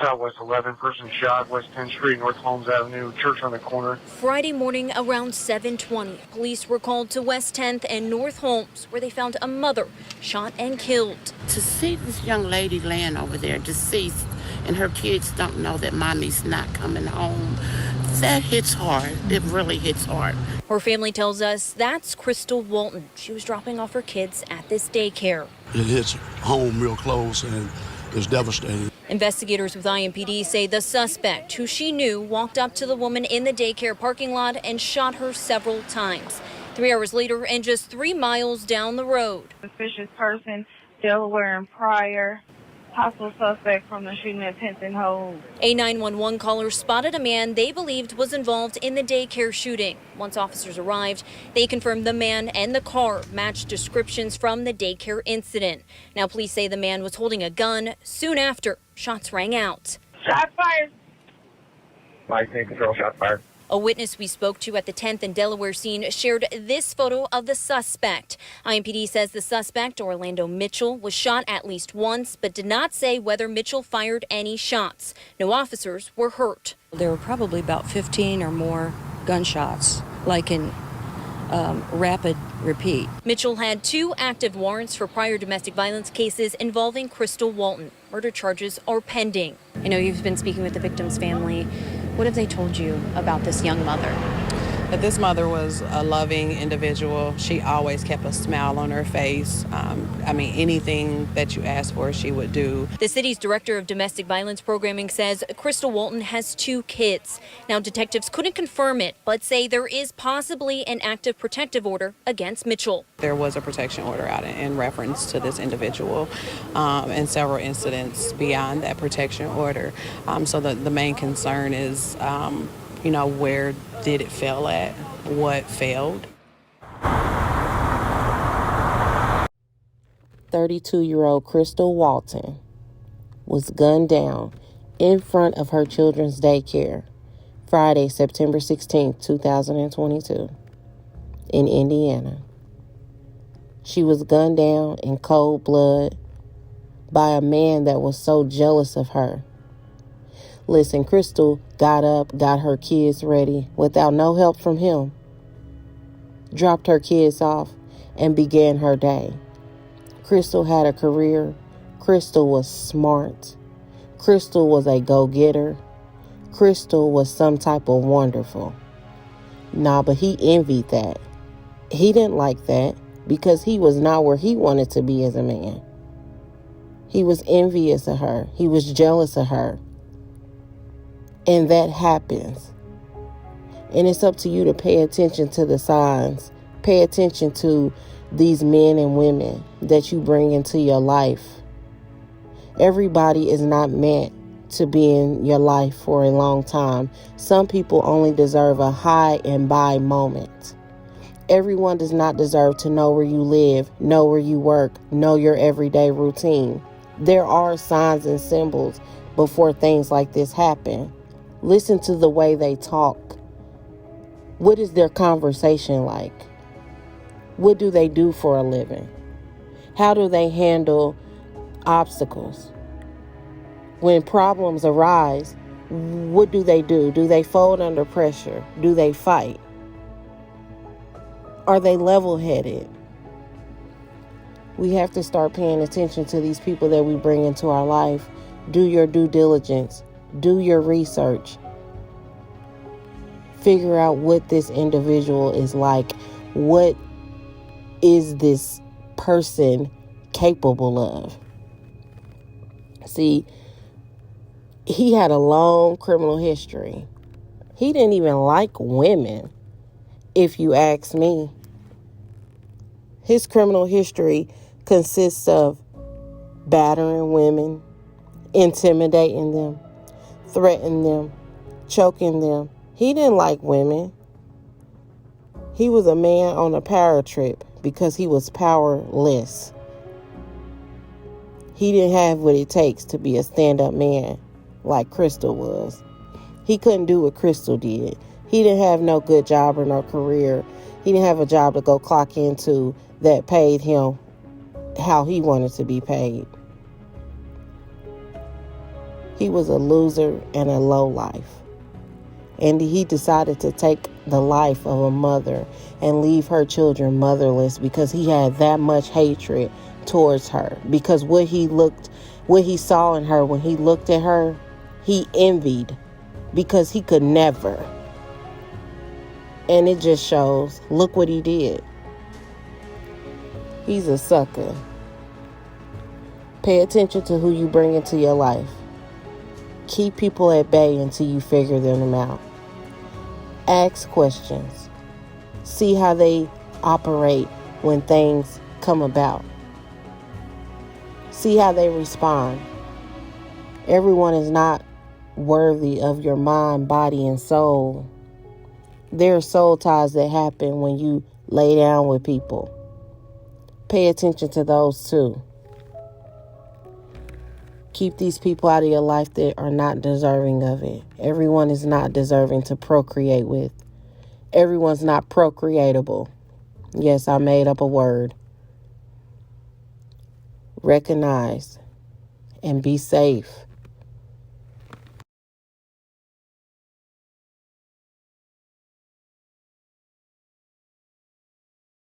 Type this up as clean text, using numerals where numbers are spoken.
Southwest 11, person shot, West 10th Street, North Holmes Avenue, church on the corner. Friday morning around 7:20, police were called to West 10th and North Holmes, where they found a mother shot and killed. To see this young lady laying over there deceased and her kids don't know that mommy's not coming home, that hits hard. It really hits hard. Her family tells us that's Crystal Walton. She was dropping off her kids at this daycare. It hits home real close and it's devastating. Investigators with IMPD say the suspect, who she knew, walked up to the woman in the daycare parking lot and shot her several times. 3 hours later, and just 3 miles down the road. Suspicious person, Delaware and Pryor. Possible suspect from the shooting at 10th and Holmes. A 911 caller spotted a man they believed was involved in the daycare shooting. Once officers arrived, they confirmed the man and the car matched descriptions from the daycare incident. Now police say the man was holding a gun. Soon after, shots rang out. Shot fired. Mike, take control, shot fired. A witness we spoke to at the 10th and Delaware scene shared this photo of the suspect. IMPD says the suspect, Orlando Mitchell, was shot at least once, but did not say whether Mitchell fired any shots. No officers were hurt. There were probably about 15 or more gunshots, like in rapid repeat. Mitchell had 2 active warrants for prior domestic violence cases involving Crystal Walton. Murder charges are pending. I know you've been speaking with the victim's family. What have they told you about this young mother? That this mother was a loving individual. She always kept a smile on her face. Anything that you asked for, she would do. The city's director of domestic violence programming says Crystal Walton has 2 kids. Now, detectives couldn't confirm it, but say there is possibly an active protective order against Mitchell. There was a protection order out in reference to this individual and several incidents beyond that protection order. So the main concern is, where did it fail at? What failed? 32-year-old Crystal Walton was gunned down in front of her children's daycare Friday, September 16, 2022, in Indiana. She was gunned down in cold blood by a man that was so jealous of her. Listen, Crystal got up, got her kids ready without no help from him, dropped her kids off, and began her day. Crystal had a career. Crystal was smart. Crystal was a go-getter. Crystal was some type of wonderful. But he envied that. He didn't like that because he was not where he wanted to be as a man. He was envious of her. He was jealous of her. And that happens. And it's up to you to pay attention to the signs. Pay attention to these men and women that you bring into your life. Everybody is not meant to be in your life for a long time. Some people only deserve a high and by moment. Everyone does not deserve to know where you live, know where you work, know your everyday routine. There are signs and symbols before things like this happen. Listen to the way they talk. What is their conversation like? What do they do for a living? How do they handle obstacles? When problems arise, what do? Do they fold under pressure? Do they fight? Are they level-headed? We have to start paying attention to these people that we bring into our life. Do your due diligence. Do your research. Figure out what this individual is like. What is this person capable of? See, he had a long criminal history. He didn't even like women, if you ask me. His criminal history consists of battering women, intimidating them, threatening them, choking them. He didn't like women. He was a man on a power trip because he was powerless. He didn't have what it takes to be a stand-up man like Crystal was. He couldn't do what Crystal did. He didn't have no good job or no career. He didn't have a job to go clock into that paid him how he wanted to be paid. He was a loser and a lowlife. And he decided to take the life of a mother and leave her children motherless because he had that much hatred towards her. Because what he saw in her, when he looked at her, he envied because he could never. And it just shows, look what he did. He's a sucker. Pay attention to who you bring into your life. Keep people at bay until you figure them out. Ask questions. See how they operate when things come about. See how they respond. Everyone is not worthy of your mind, body, and soul. There are soul ties that happen when you lay down with people. Pay attention to those too. Keep these people out of your life that are not deserving of it. Everyone is not deserving to procreate with. Everyone's not procreatable. Yes, I made up a word. Recognize and be safe.